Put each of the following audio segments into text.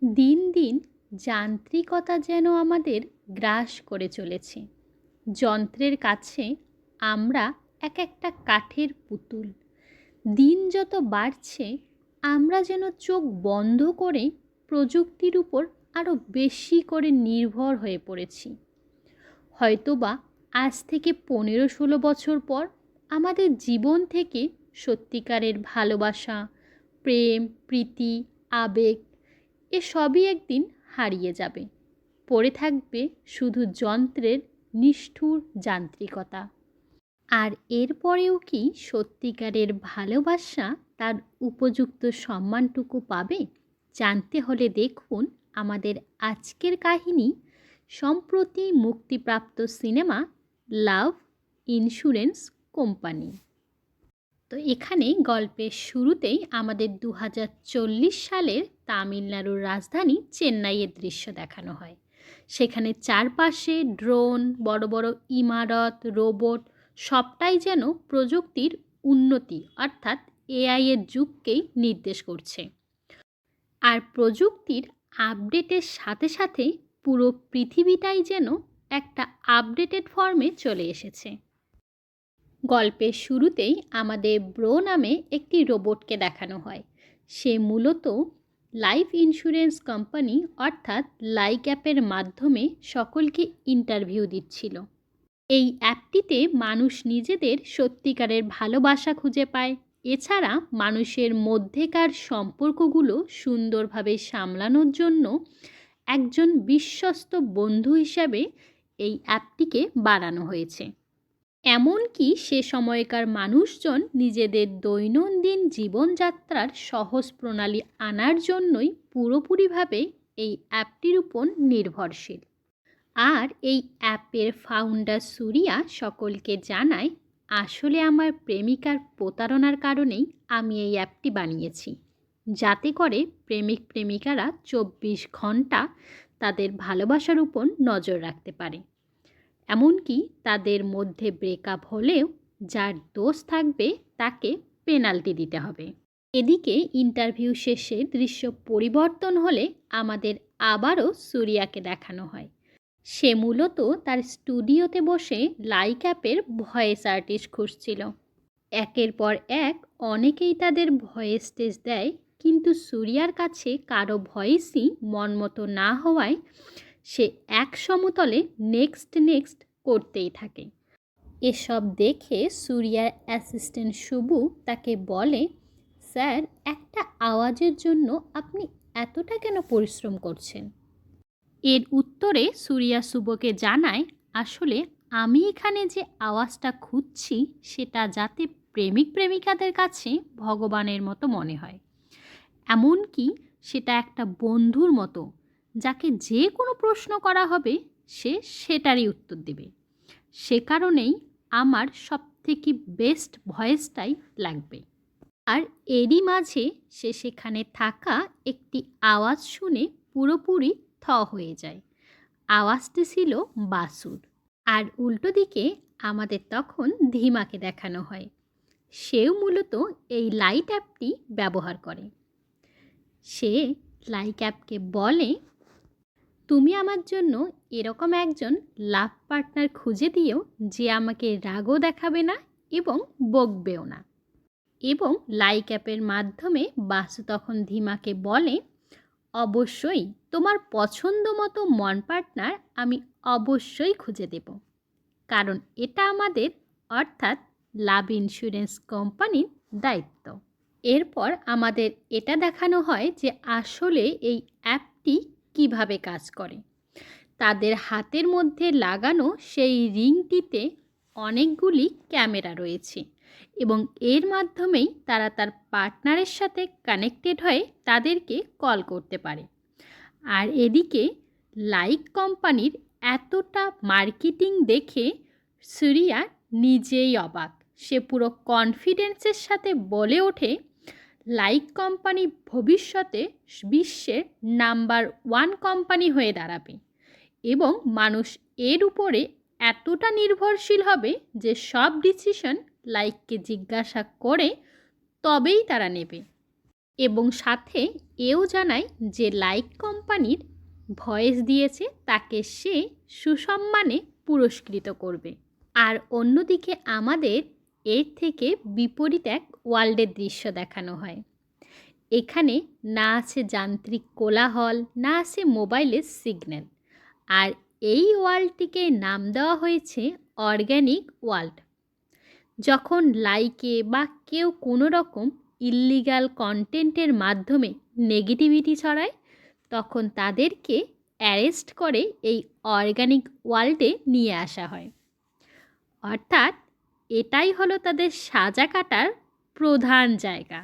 দিন দিন যান্ত্রিকতা যেন আমাদের গ্রাস করে চলেছে। যন্ত্রের কাছে আমরা এক একটা কাঠের পুতুল। দিন যত বাড়ছে আমরা যেন চোখ বন্ধ করে প্রযুক্তির উপর আরও বেশি করে নির্ভর হয়ে পড়েছি। হয়তোবা আজ থেকে 15-16 বছর পর আমাদের জীবন থেকে সত্যিকারের ভালোবাসা, প্রেম, প্রীতি, আবেগ এসবই একদিন হারিয়ে যাবে। পড়ে থাকবে শুধু যন্ত্রের নিষ্ঠুর যান্ত্রিকতা। আর এরপরেও কি সত্যিকারের ভালোবাসা তার উপযুক্ত সম্মানটুকু পাবে? জানতে হলে দেখুন আমাদের আজকের কাহিনী, সম্প্রতি মুক্তিপ্রাপ্ত সিনেমা লাভ ইন্স্যুরেন্স কোম্পানি। তো এখানে গল্পের শুরুতেই আমাদের 2040 সালের তামিলনাড়ুর রাজধানী চেন্নাইয়ের দৃশ্য দেখানো হয়। সেখানে চারপাশে ড্রোন, বড় বড় ইমারত, রোবট, সবটাই যেন প্রযুক্তির উন্নতি অর্থাৎ এআই এর যুগকেই নির্দেশ করছে। আর প্রযুক্তির আপডেটের সাথে সাথে পুরো পৃথিবীটাই যেন একটা আপডেটেড ফর্মে চলে এসেছে। গল্পের শুরুতেই আমাদের ব্রো নামে একটি রোবটকে দেখানো হয়। সে মূলত লাইফ ইন্স্যুরেন্স কোম্পানি অর্থাৎ লাইক অ্যাপের মাধ্যমে সকলকে ইন্টারভিউ দিচ্ছিল। এই অ্যাপটিতে মানুষ নিজেদের সত্যিকারের ভালোবাসা খুঁজে পায়। এছাড়া মানুষের মধ্যেকার সম্পর্কগুলো সুন্দরভাবে সামলানোর জন্য একজন বিশ্বস্ত বন্ধু হিসাবে এই অ্যাপটিকে বানানো হয়েছে। এমনকি সে সময়কার মানুষজন নিজেদের দৈনন্দিন জীবনযাত্রার সহজ প্রণালী আনার জন্যই পুরোপুরিভাবে এই অ্যাপটির উপর নির্ভরশীল। আর এই অ্যাপের ফাউন্ডার সুরিয়া সকলকে জানায়, আসলে আমার প্রেমিকার প্রতারণার কারণেই আমি এই অ্যাপটি বানিয়েছি, যাতে করে প্রেমিক প্রেমিকারা 24 ঘন্টা তাদের ভালোবাসার উপর নজর রাখতে পারে। এমনকি তাদের মধ্যে ব্রেকআপ হলেও যার দোষ থাকবে তাকে পেনাল্টি দিতে হবে। এদিকে ইন্টারভিউ শেষে দৃশ্য পরিবর্তন হলে আমাদের আবারও সুরিয়াকে দেখানো হয়। সে মূলত তার স্টুডিওতে বসে লাইক অ্যাপের ভয়েস আর্টিস্ট খুঁজছিল। একের পর এক অনেকেই তাদের ভয়েস টেস্ট দেয়, কিন্তু সুরিয়ার কাছে কারো ভয়েসই মনমতো না হওয়ায় সে এক সমতলে নেক্সট করতেই থাকে। এসব দেখে সুরিয়ার অ্যাসিস্ট্যান্ট শুভু তাকে বলে, স্যার, একটা আওয়াজের জন্য আপনি এতটা কেন পরিশ্রম করছেন? এর উত্তরে সুরিয়া শুভকে জানায়, আসলে আমি এখানে যে আওয়াজটা খুঁজছি সেটা যাতে প্রেমিক প্রেমিকাদের কাছে ভগবানের মতো মনে হয়। এমনকি সেটা একটা বন্ধুর মতো, যাকে যে কোনো প্রশ্ন করা হবে সে সেটারই উত্তর দেবে। সে কারণেই আমার সবথেকে বেস্ট ভয়েসটাই লাগবে। আর এরই মাঝে সে সেখানে থাকা একটি আওয়াজ শুনে পুরোপুরি থ হয়ে যায়। আওয়াজটি ছিল বাসুর। আর উল্টো দিকে আমাদের তখন ধীমাকে দেখানো হয়। সেও মূলত এই লাইট অ্যাপটি ব্যবহার করে। সে লাইক অ্যাপকে বলে, তুমি আমার জন্য এরকম একজন লাভ পার্টনার খুঁজে দিও যে আমাকে রাগও দেখাবে না এবং বকবেও না। এবং লাইক অ্যাপের মাধ্যমে বাসু তখন ধীমাকে বলে, অবশ্যই তোমার পছন্দ মতো মন পার্টনার আমি অবশ্যই খুঁজে দেব, কারণ এটা আমাদের অর্থাৎ লাভ ইন্স্যুরেন্স কোম্পানির দায়িত্ব। এরপর আমাদের এটা দেখানো হয় যে আসলে এই অ্যাপটি কিভাবে কাজ করে। তাদের হাতের মধ্যে লাগানো সেই রিংটিতে অনেকগুলি ক্যামেরা রয়েছে এবং এর মাধ্যমেই তারা তার পার্টনারের সাথে কানেক্টেড হয়ে তাদেরকে কল করতে পারে। আর এদিকে লাইক কোম্পানির এতটা মার্কেটিং দেখে সুরিয়া নিজেই অবাক। সে পুরো কনফিডেন্সের সাথে বলে ওঠে, লাইক কোম্পানি ভবিষ্যতে বিশ্বের নাম্বার 1 কোম্পানি হয়ে দাঁড়াবে এবং মানুষ এর উপরে এতটা নির্ভরশীল হবে যে সব ডিসিশন লাইককে জিজ্ঞাসা করে তবেই তারা নেবে। এবং সাথে এও জানায় যে লাইক কোম্পানির ভয়েস দিয়েছে তাকে সে সুসম্মানে পুরস্কৃত করবে। আর অন্যদিকে আমাদের এর থেকে বিপরীত এক ওয়ার্ল্ডের দৃশ্য দেখানো হয়। এখানে না আছে যান্ত্রিক কোলাহল, না আছে মোবাইলের সিগন্যাল, আর এই ওয়ার্ল্ডটিকে নাম দেওয়া হয়েছে অর্গ্যানিক ওয়ার্ল্ড। যখন লাইকে বা কেউ কোনো রকম ইল্লিগাল কন্টেন্টের মাধ্যমে নেগেটিভিটি ছড়ায়, তখন তাদেরকে অ্যারেস্ট করে এই অর্গ্যানিক ওয়ার্ল্ডে নিয়ে আসা হয়। অর্থাৎ এটাই হলো তাদের সাজা কাটার প্রধান জায়গা।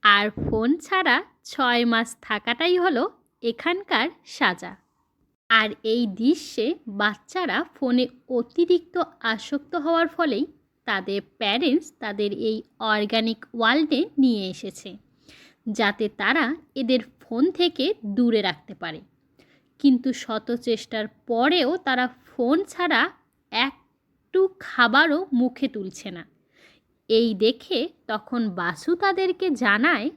আর ফোন ছাড়া 6 মাস থাকাটাই হলো এখানকার সাজা। আর এই দৃশ্যে বাচ্চারা ফোনে অতিরিক্ত আসক্ত হওয়ার ফলেই তাদের প্যারেন্টস তাদের এই অর্গ্যানিক ওয়ার্ল্ডে নিয়ে এসেছে, যাতে তারা এদের ফোন থেকে দূরে রাখতে পারে। কিন্তু শত চেষ্টার পরেও তারা ফোন ছাড়া একটু খাবারও মুখে তুলছে না। এই দেখে তখন বাসু তাদেরকে জানায়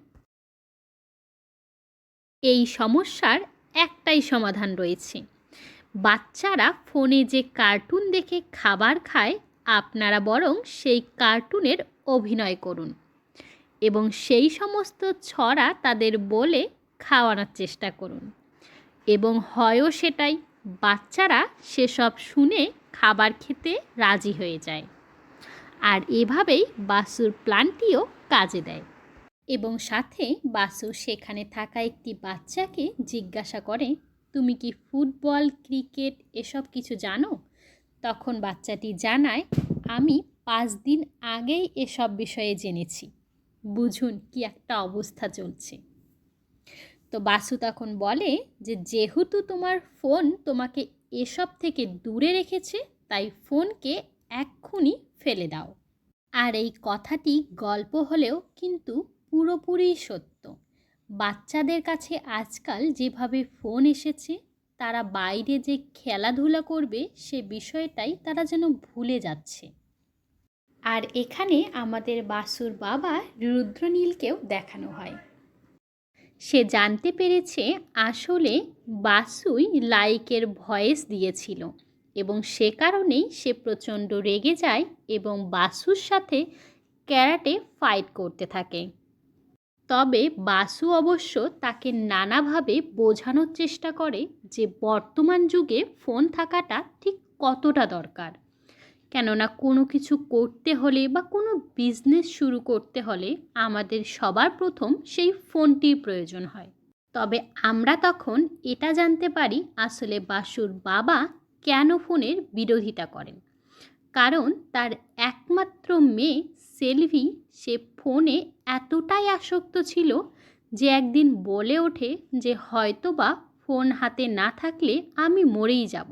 এই সমস্যার একটাই সমাধান রয়েছে। বাচ্চারা ফোনে যে কার্টুন দেখে খাবার খায়, আপনারা বরং সেই কার্টুনের অভিনয় করুন এবং সেই সমস্ত ছড়া তাদের বলে খাওয়ানোর চেষ্টা করুন, এবং হয়ও সেটাই, বাচ্চারা সেসব শুনে খাবার খেতে রাজি হয়ে যায়। আর এভাবেই বাসুর প্ল্যানটিও কাজে দেয়। এবং সাথে বাসু সেখানে থাকা একটি বাচ্চাকে জিজ্ঞাসা করে, তুমি কি ফুটবল, ক্রিকেট এসব কিছু জানো? তখন বাচ্চাটি জানায়, আমি 5 দিন আগেই এসব বিষয়ে জেনেছি। বুঝুন কি একটা অবস্থা চলছে। তো বাসু তখন বলে যে যেহেতু তোমার ফোন তোমাকে এসব থেকে দূরে রেখেছে, তাই ফোনকে এক্ষুনি ফেলে দাও। আর এই কথাটি গল্প হলেও কিন্তু পুরোপুরি সত্য। বাচ্চাদের কাছে আজকাল যেভাবে ফোন এসেছে, তারা বাইরে যে খেলাধুলা করবে সে বিষয়টাই তারা যেন ভুলে যাচ্ছে। আর এখানে আমাদের বাসুর বাবা রুদ্রনীলকেও দেখানো হয়। সে জানতে পেরেছে আসলে বাসুই লাইকের ভয়েস দিয়েছিল, এবং সে কারণেই সে প্রচণ্ড রেগে যায় এবং বাসুর সাথে ক্যারাটে ফাইট করতে থাকে। তবে বাসু অবশ্য তাকে নানাভাবে বোঝানোর চেষ্টা করে যে বর্তমান যুগে ফোন থাকাটা ঠিক কতটা দরকার। কেননা কোনো কিছু করতে হলে বা কোনো বিজনেস শুরু করতে হলে আমাদের সবার প্রথম সেই ফোনটির প্রয়োজন হয়। তবে আমরা তখন এটা জানতে পারি আসলে বাসুর বাবা কেন ফোনের বিরোধিতা করেন। কারণ তার একমাত্র মেয়ে সেলভি সে ফোনে এতটাই আসক্ত ছিল যে একদিন বলে ওঠে যে হয়তোবা ফোন হাতে না থাকলে আমি মরেই যাব।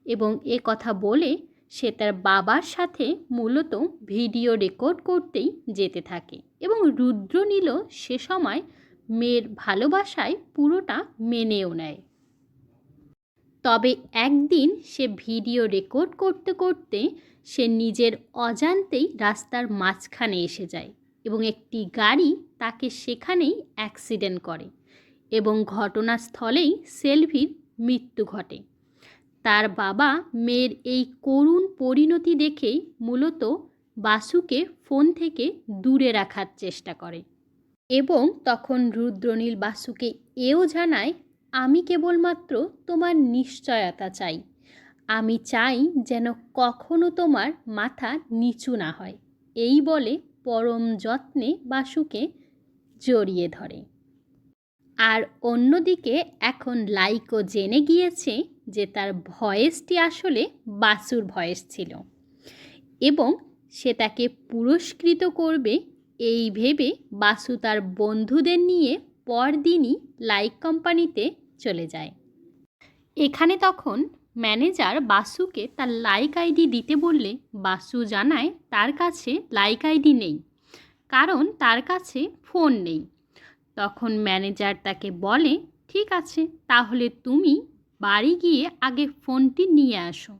এবং এ কথা বলে সে তার বাবার সাথে মূলত ভিডিও রেকর্ড করতেই যেতে থাকে, এবং রুদ্রনীলও সে সময় মেয়ের ভালোবাসায় পুরোটা মেনেও নেয়। তবে একদিন সে ভিডিও রেকর্ড করতে করতে সে নিজের অজান্তেই রাস্তার মাঝখানে এসে যায়, এবং একটি গাড়ি তাকে সেখানেই অ্যাক্সিডেন্ট করে, এবং ঘটনাস্থলেই সেলভির মৃত্যু ঘটে। তার বাবা মেয়ের এই করুণ পরিণতি দেখেই মূলত বাসুকে ফোন থেকে দূরে রাখার চেষ্টা করে। এবং তখন রুদ্রনীল বাসুকে এও জানায়, আমি কেবলমাত্র তোমার নিশ্চয়তা চাই। আমি চাই যেন কখনো তোমার মাথা নিচু না হয়। এই বলে পরম যত্নে বাসুকে জড়িয়ে ধরে। আর অন্যদিকে এখন লাইকও জেনে গিয়েছে যে তার ভয়েসটি আসলে বাসুর ভয়েস ছিল, এবং সে তাকে পুরস্কৃত করবে এই ভেবে বাসু তার বন্ধুদের নিয়ে পরদিনই লাইক কোম্পানিতে চলে যায়। এখানে তখন ম্যানেজার বাসুকে তার লাইক আইডি দিতে বললে বাসু জানায় তার কাছে লাইক আইডি নেই, কারণ তার কাছে ফোন নেই। তখন ম্যানেজার তাকে বলে, ঠিক আছে, তাহলে তুমি বাড়ি গিয়ে আগে ফোনটি নিয়ে আসো।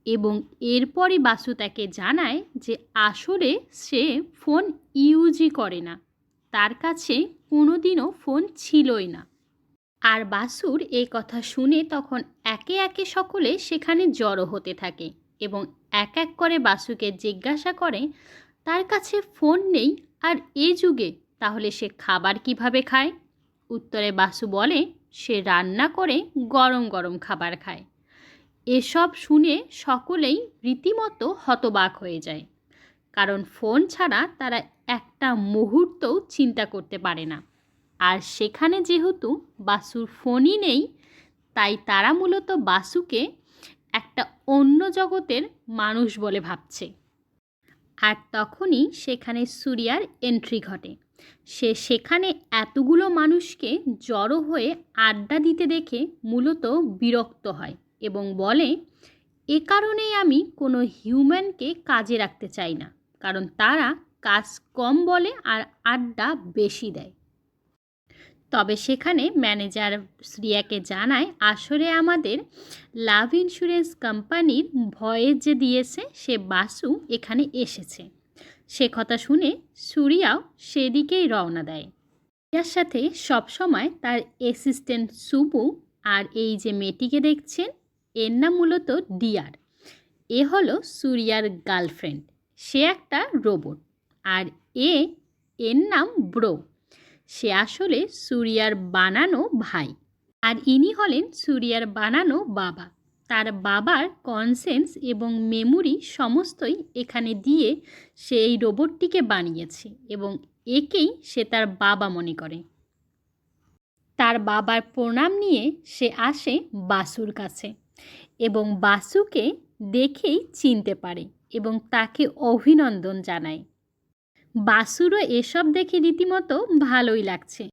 এবং এরপরই বাসু তাকে জানায় যে আসলে সে ফোন ইউজই করে না, তার কাছে কোনোদিনও ফোন ছিলই না। আর বাসুর এই কথা শুনে তখন একে একে সকলে সেখানে জড়ো হতে থাকে এবং এক এক করে বাসুকে জিজ্ঞাসা করে তার কাছে ফোন নেই আর এ যুগে তাহলে সে খাবার কিভাবে খায়। উত্তরে বাসু বলে সে রান্না করে গরম গরম খাবার খায়। এসব শুনে সকলেই রীতিমতো হতবাক হয়ে যায়, কারণ ফোন ছাড়া তারা একটা মুহূর্তও চিন্তা করতে পারে না। আর সেখানে যেহেতু বাসুর ফোনই নেই, তাই তারা মূলত বাসুকে একটা অন্য জগতের মানুষ বলে ভাবছে। আর তখনই সেখানে সুরিয়ার এন্ট্রি ঘটে। সে সেখানে এতগুলো মানুষকে জড়ো হয়ে আড্ডা দিতে দেখে মূলত বিরক্ত হয় এবং বলে এ কারণেই আমি কোনো হিউম্যানকে কাজে রাখতে চাই না, কারণ তারা কাজ কম বলে আর আড্ডা বেশি দেয়। তবে সেখানে ম্যানেজার শ্রিয়াকে জানায় আসলে আমাদের লাভ ইন্স্যুরেন্স কোম্পানির ভয়েস যে দিয়েছে সে বাসু এখানে এসেছে। সে কথা শুনে সুরিয়াও সেদিকেই রওনা দেয়। যার সাথে সবসময় তার অ্যাসিস্ট্যান্ট সুবু আর এই যে মেয়েটিকে দেখছেন এর নাম মূলত ডিয়ার। এ হলো সুরিয়ার গার্লফ্রেন্ড, সে একটা রোবট। আর এর নাম ব্রো, সে আসলে সুরিয়ার বানানো ভাই। আর ইনি হলেন সুরিয়ার বানানো বাবা। তার বাবার কনসেন্স এবং মেমোরি সমস্তই এখানে দিয়ে সে এই রোবটটিকে বানিয়েছে এবং একেই সে তার বাবা মনে করে। তার বাবার প্রণাম নিয়ে সে আসে বাসুর কাছে এবং বাসুকে দেখেই চিনতে পারে এবং তাকে অভিনন্দন জানায়। বাসুরও এসব দেখে রীতিমতো ভালোই লাগছে।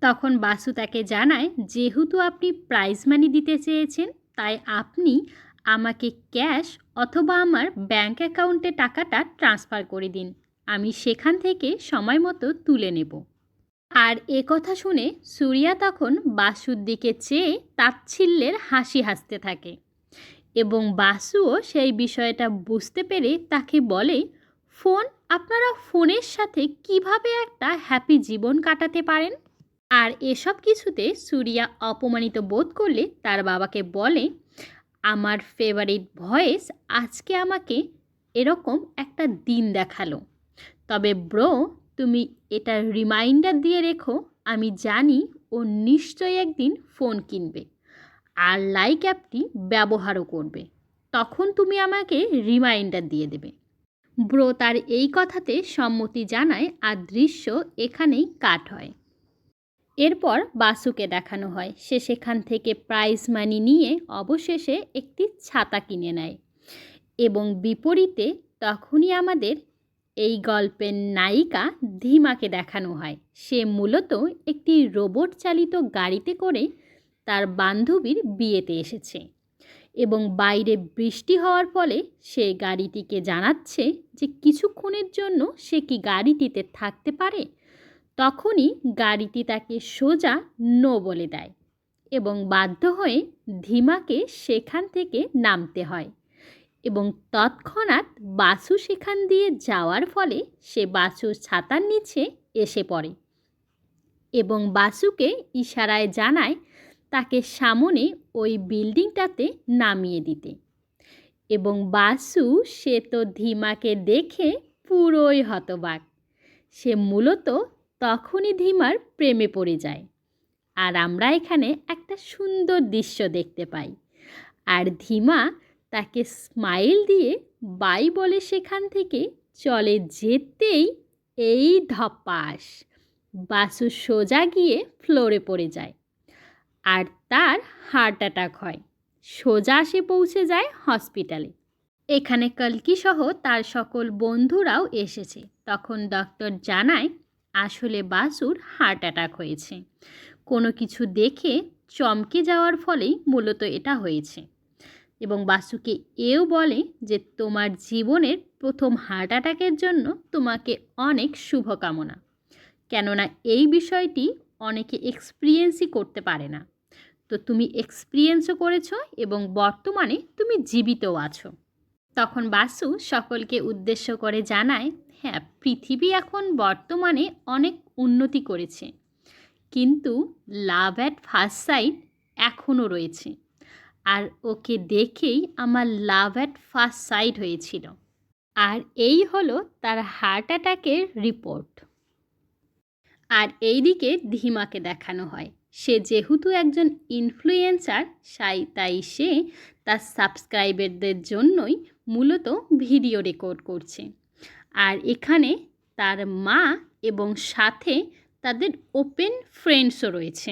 তখন বাসু তাকে জানায় যেহেতু আপনি প্রাইজ মানি দিতে চেয়েছেন, তাই আপনি আমাকে ক্যাশ অথবা আমার ব্যাংক অ্যাকাউন্টে টাকাটা ট্রান্সফার করে দিন, আমি সেখান থেকে সময় মতো তুলে নেব। আর এ কথা শুনে সুরিয়া তখন বাসুর দিকে চেয়ে তাচ্ছিল্যের হাসি হাসতে থাকে এবং বাসুও সেই বিষয়টা বুঝতে পেরে তাকে বলে ফোন, আপনারা ফোনের সাথে কিভাবে একটা হ্যাপি জীবন কাটাতে পারেন। আর এসব কিছুতে সুরিয়া অপমানিত বোধ করলে তার বাবাকে বলে আমার ফেভারিট ভয়েস আজকে আমাকে এরকম একটা দিন দেখালো। তবে ব্রো, তুমি এটা রিমাইন্ডার দিয়ে রেখো, আমি জানি ও নিশ্চয়ই একদিন ফোন কিনবে আর লাইক অ্যাপটি ব্যবহারও করবে, তখন তুমি আমাকে রিমাইন্ডার দিয়ে দেবে। ব্রো তার এই কথাতে সম্মতি জানায় আর দৃশ্য এখানেই কাট হয়। এরপর বাসুকে দেখানো হয় সে সেখান থেকে প্রাইজ মানি নিয়ে অবশেষে একটি ছাতা কিনে নেয় এবং বিপরীতে তখনই আমাদের এই গল্পের নায়িকা ধিমাকে দেখানো হয়। সে মূলত একটি রোবট চালিত গাড়িতে করে তার বান্ধবীর বিয়েতে এসেছে এবং বাইরে বৃষ্টি হওয়ার ফলে সে গাড়িটিকে জানাচ্ছে যে কিছুক্ষণের জন্য সে কি গাড়িটিতে থাকতে পারে। তখনই গাড়িটি তাকে সোজা নো বলে দেয় এবং বাধ্য হয়ে ধিমাকে সেখান থেকে নামতে হয় এবং তৎক্ষণাৎ বাসু সেখান দিয়ে যাওয়ার ফলে সে বাসুর ছাতার নিচে এসে পড়ে এবং বাসুকে ইশারায় জানায় তাকে সামনে ওই বিল্ডিংটাতে নামিয়ে দিতে। এবং বাসু সে তো ধিমাকে দেখে পুরোই হতবাক। সে মূলত তখনই ধিমার প্রেমে পড়ে যায়। আর আমরা এখানে একটা সুন্দর দৃশ্য দেখতে পাই। আর ধিমা তাকে স্মাইল দিয়ে বাই বলে সেখান থেকে চলে যেতেই এই ধপাস বাসু সোজা গিয়ে ফ্লোরে পড়ে যায় আর তার হার্ট অ্যাটাক হয়। সোজা সে পৌঁছে যায় হসপিটালে। এখানে কল্কি সহ তার সকল বন্ধুরাও এসেছে। তখন ডক্টর জানায় আসলে বাসুর হার্ট অ্যাটাক হয়েছে, কোনো কিছু দেখে চমকে যাওয়ার ফলেই মূলত এটা হয়েছে এবং বাসুকে এও বলে যে তোমার জীবনের প্রথম হার্ট অ্যাটাকের জন্য তোমাকে অনেক শুভকামনা, কেননা এই বিষয়টি অনেকে এক্সপিরিয়েন্সই করতে পারে না। তো তুমি এক্সপিরিয়েন্সও করেছো এবং বর্তমানে তুমি জীবিতও আছো। তখন বাসু সকলকে উদ্দেশ্য করে জানায়, হ্যাঁ, পৃথিবী এখন বর্তমানে অনেক উন্নতি করেছে, কিন্তু লাভ অ্যাট ফার্স্ট সাইট এখনও রয়েছে। আর ওকে দেখেই আমার লাভ অ্যাট ফার্স্ট সাইট হয়েছিল। আর এই হলো তার হার্ট অ্যাটাকের রিপোর্ট। আর এইদিকে ধিমাকে দেখানো হয়, সে যেহেতু একজন ইনফ্লুয়েন্সার, তাই সে তার সাবস্ক্রাইবারদের জন্যই মূলত ভিডিও রেকর্ড করছে। আর এখানে তার মা এবং সাথে তাদের ওপেন ফ্রেন্ডসও রয়েছে।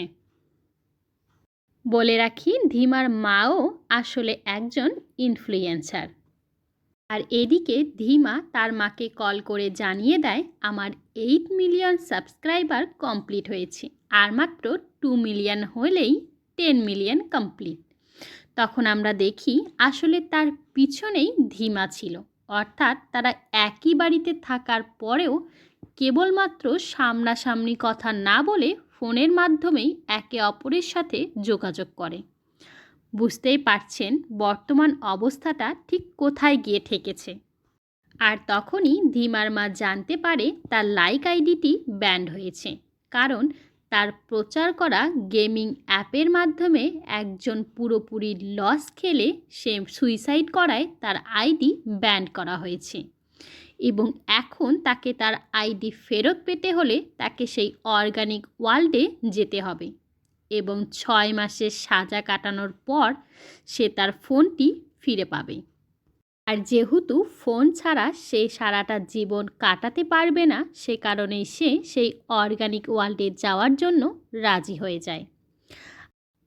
বলে রাখি, ধিমার মাও আসলে একজন ইনফ্লুয়েন্সার। আর এদিকে ধিমা তার মাকে কল করে জানিয়ে দেয়, আমার 8 মিলিয়ন সাবস্ক্রাইবার কমপ্লিট হয়েছে, আর মাত্র 2 মিলিয়ন হলেই 10 মিলিয়ন কমপ্লিট। তখন আমরা দেখি আসলে তার পিছনেই ধিমা ছিল, অর্থাৎ তারা একই বাড়িতে থাকার পরেও কেবলমাত্র সামনাসামনি কথা না বলে ফোনের মাধ্যমেই একে অপরের সাথে যোগাযোগ করে। বুঝতেই পারছেন বর্তমান অবস্থাটা ঠিক কোথায় গিয়ে ঠেকেছে। আর তখনই ধিমার মা জানতে পারে তার লাইক আইডিটি ব্যান্ড হয়েছে, কারণ তার প্রচার করা গেমিং অ্যাপের মাধ্যমে একজন পুরোপুরি লস খেলে সে সুইসাইড করায় তার আইডি ব্যান্ড করা হয়েছে, এবং এখন তাকে তার আইডি ফেরত পেতে হলে তাকে সেই অর্গানিক ওয়ার্ল্ডে যেতে হবে, এবং 6 মাসের সাজা কাটানোর পর সে তার ফোনটি ফিরে পাবে। আর যেহেতু ফোন ছাড়া সে সারাটা জীবন কাটাতে পারবে না, সে কারণেই সে সেই অর্গানিক ওয়ার্ল্ডে যাওয়ার জন্য রাজি হয়ে যায়।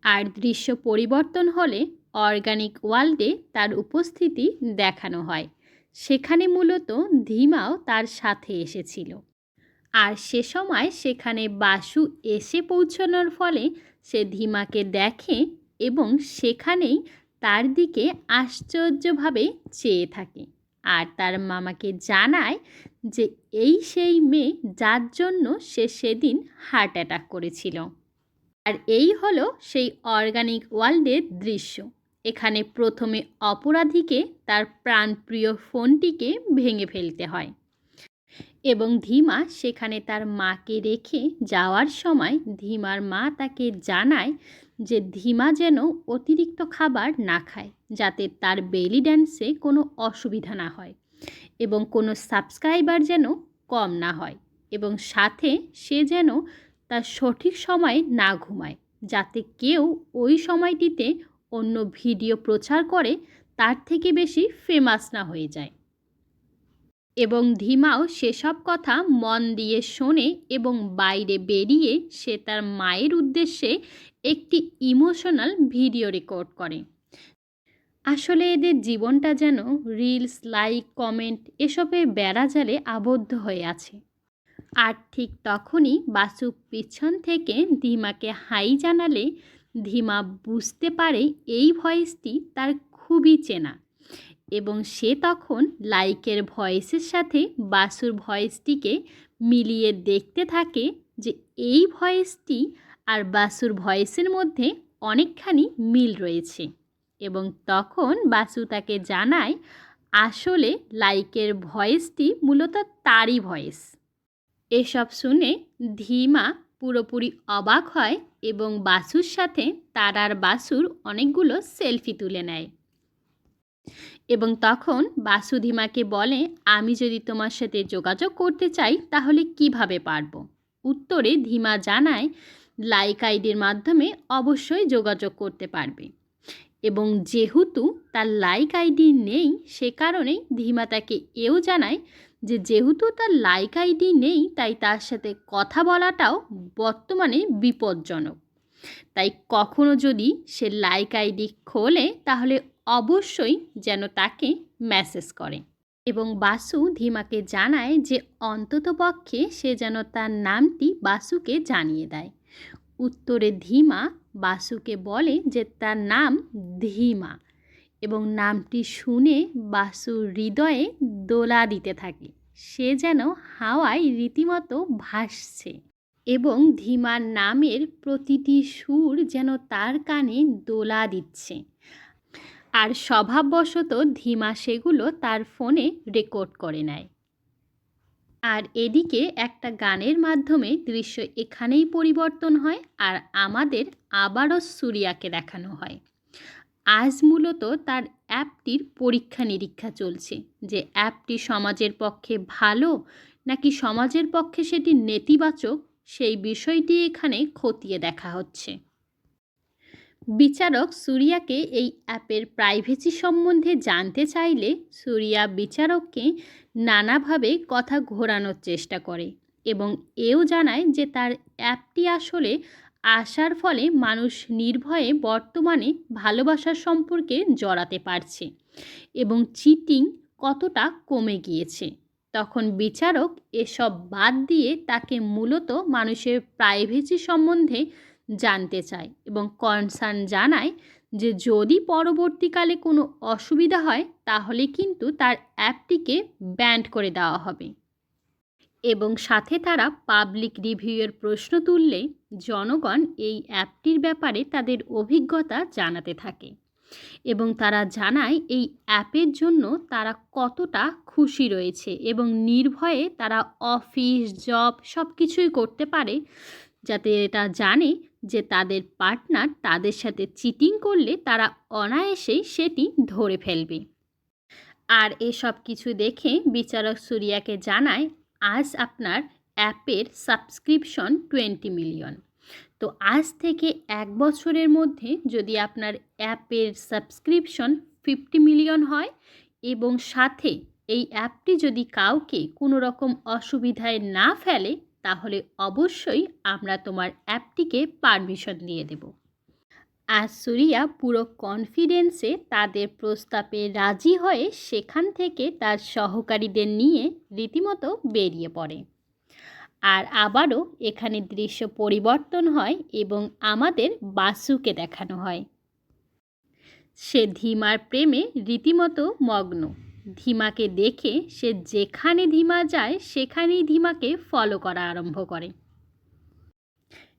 আর দৃশ্য পরিবর্তন হলে অর্গানিক ওয়ার্ল্ডে তার উপস্থিতি দেখানো হয়। সেখানে মূলত ধিমাও তার সাথে এসেছিল। আর সে সময় সেখানে বাসু এসে পৌঁছানোর ফলে সে ধিমাকে দেখে এবং সেখানেই তার দিকে আশ্চর্যভাবে চেয়ে থাকে, আর তার মামাকে জানায় যে এই সেই মেয়ে যার জন্য সে সেদিন হার্ট অ্যাটাক করেছিল। আর এই হলো সেই অর্গানিক ওয়ার্ল্ডের দৃশ্য। এখানে প্রথমে অপরাধীকে তার প্রাণপ্রিয় ফোনটিকে ভেঙে ফেলতে হয়, এবং ধিমা সেখানে তার মাকে রেখে যাওয়ার সময় ধিমার মা তাকে জানায় যে ধিমা যেন অতিরিক্ত খাবার না খায়, যাতে তার বেলি ড্যান্সে কোনো অসুবিধা না হয়, এবং কোনো সাবস্ক্রাইবার যেন কম না হয়, এবং সাথে সে যেন তার সঠিক সময়ে না ঘুমায়, যাতে কেউ ওই সময়টিতে অন্য ভিডিও প্রচার করে তার থেকে বেশি ফেমাস না হয়ে যায়। এবং ধিমাও সেসব কথা মন দিয়ে শোনে এবং বাইরে বেরিয়ে সে তার মায়ের উদ্দেশ্যে একটি ইমোশনাল ভিডিও রেকর্ড করে। আসলে এদের জীবনটা যেন রিলস, লাইক, কমেন্ট এসবের বেড়াজালে আবদ্ধ হয়ে আছে। আর ঠিক তখনই বাসু পিছন থেকে ধিমাকে হাই জানালে ধিমা বুঝতে পারে এই ভয়েসটি তার খুবই চেনা, এবং সে তখন লাইকের ভয়েসের সাথে বাসুর ভয়েসটিকে মিলিয়ে দেখতে থাকে যে এই ভয়েসটি আর বাসুর ভয়েসের মধ্যে অনেকখানি মিল রয়েছে, এবং তখন বাসু তাকে জানায় আসলে লাইকের ভয়েসটি মূলত তারই ভয়েস। এসব শুনে ধিমা পুরোপুরি অবাক হয় এবং বাসুর সাথে তার আর বাসুর অনেকগুলো সেলফি তুলে নেয়। এবং তখন বাসু ধিমাকে বলে, আমি যদি তোমার সাথে যোগাযোগ করতে চাই তাহলে কিভাবে পারবো? উত্তরে ধিমা জানায় লাইক আইডির মাধ্যমে অবশ্যই যোগাযোগ করতে পারবে, এবং যেহেতু তার লাইক আইডি নেই সে কারণেই ধিমা তাকে এও জানায় যে যেহেতু তার লাইক আইডি নেই তাই তার সাথে কথা বলাটাও বর্তমানে বিপজ্জনক, তাই কখনো যদি সে লাইক আইডি খোলে তাহলে অবশ্যই যেন তাকে মেসেজ করে। এবং বাসু ধিমাকে জানায় যে অন্ততপক্ষে সে যেন তার নামটি বাসুকে জানিয়ে দেয়। উত্তরে ধিমা বাসুকে বলে যে তার নাম ধিমা, এবং নামটি শুনে বাসুর হৃদয়ে দোলা দিতে থাকে, সে যেন হাওয়ায় রীতিমতো ভাসছে, এবং ধিমার নামের প্রতিটি সুর যেন তার কানে দোলা দিচ্ছে। আর স্বভাববশত ধীমা সেগুলো তার ফোনে রেকর্ড করে নেয়। আর এদিকে একটা গানের মাধ্যমে দৃশ্য এখানেই পরিবর্তন হয় আর আমাদের আবারও সুরিয়াকে দেখানো হয়। আজ মূলত তার অ্যাপটির পরীক্ষা নিরীক্ষা চলছে, যে অ্যাপটি সমাজের পক্ষে ভালো নাকি সমাজের পক্ষে সেটি নেতিবাচক, সেই বিষয়টি এখানে খতিয়ে দেখা হচ্ছে। বিচারক সুরিয়াকে এই অ্যাপের প্রাইভেসি সম্বন্ধে জানতে চাইলে সুরিয়া বিচারককে নানাভাবে কথা ঘোরানোর চেষ্টা করে এবং এও জানায় যে তার অ্যাপটি আসলে আসার ফলে মানুষ নির্ভয়ে বর্তমানে ভালোবাসার সম্পর্কে জড়াতে পারছে এবং চিটিং কতটা কমে গিয়েছে। তখন বিচারক এসব বাদ দিয়ে তাকে মূলত মানুষের প্রাইভেসি সম্বন্ধে জানতে চায় এবং কনসার্ন জানায় যে যদি পরবর্তীকালে কোনো অসুবিধা হয় তাহলে কিন্তু তার অ্যাপটিকে ব্যান্ড করে দেওয়া হবে। এবং সাথে তারা পাবলিক রিভিউয়ের প্রশ্ন তুললে জনগণ এই অ্যাপটির ব্যাপারে তাদের অভিজ্ঞতা জানাতে থাকে এবং তারা জানায় এই অ্যাপের জন্য তারা কতটা খুশি রয়েছে এবং নির্ভয়ে তারা অফিস জব সব কিছুই করতে পারে, যাতে এটা জানে যে তাদের পার্টনার তাদের সাথে চিটিং করলে তারা অনায়াসেই সেটি ধরে ফেলবে। আর এসব কিছু দেখে বিচারক সুরিয়াকে জানায় আজ আপনার অ্যাপের সাবস্ক্রিপশন 20 মিলিয়ন। তো আজ থেকে 1 বছরের মধ্যে যদি আপনার অ্যাপের সাবস্ক্রিপশন 50 মিলিয়ন হয় এবং সাথে এই অ্যাপটি যদি কাউকে কোনো রকম অসুবিধায় না ফেলে তাহলে অবশ্যই আমরা তোমার অ্যাপটিকে পারমিশন দিয়ে দেব। আর সুরিয়া পুরো কনফিডেন্সে তাদের প্রস্তাবে রাজি হয়ে সেখান থেকে তার সহকারীদের নিয়ে রীতিমতো বেরিয়ে পড়ে। আর আবারও এখানে দৃশ্য পরিবর্তন হয় এবং আমাদের বাসুকে দেখানো হয়। সে ধীমার প্রেমে রীতিমতো মগ্ন। ধীমাকে দেখে সে যেখানে ধীমা যায় সেখানেই ধীমাকে ফলো করা আরম্ভ করে।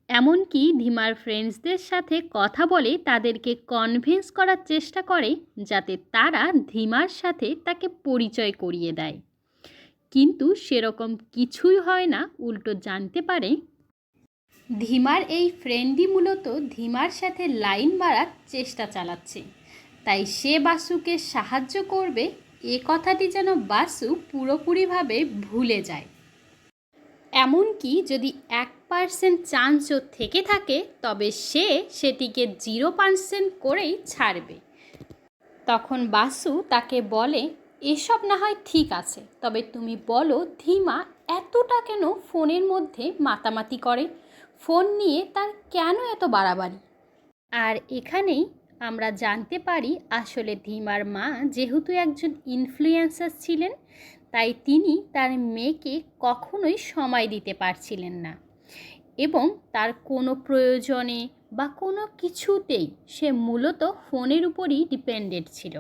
এমনকি ধীমার ফ্রেন্ডসদের সাথে কথা বলে তাদেরকে কনভিন্স করার চেষ্টা করে যাতে তারা ধীমার সাথে তাকে পরিচয় করিয়ে দেয়, কিন্তু সেরকম কিছুই হয় না। উল্টো জানতে পারে ধীমার এই ফ্রেন্ডই মূলত ধীমার সাথে লাইন মারার চেষ্টা চালাচ্ছে, তাই সে বাসুকে সাহায্য করবে এ কথাটি যেন বাসু পুরোপুরিভাবে ভুলে যায়। এমনকি যদি 1% চান্সও থেকে থাকে তবে সে সেটিকে 0% করেই ছাড়বে। তখন বাসু তাকে বলে এসব না হয় ঠিক আছে, তবে তুমি বলো ধীমা এতটা কেন ফোনের মধ্যে মাতামাতি করে, ফোন নিয়ে তার কেন এত বাড়াবাড়ি। আর এখানেই আমরা জানতে পারি আসলে ধীমার মা যেহেতু একজন ইনফ্লুয়েন্সার ছিলেন তাই তিনি তার মেয়েকে কখনোই সময় দিতে পারছিলেন না এবং তার কোনো প্রয়োজনে বা কোনো কিছুতেই সে মূলত ফোনের উপরই ডিপেন্ডেন্ট ছিল।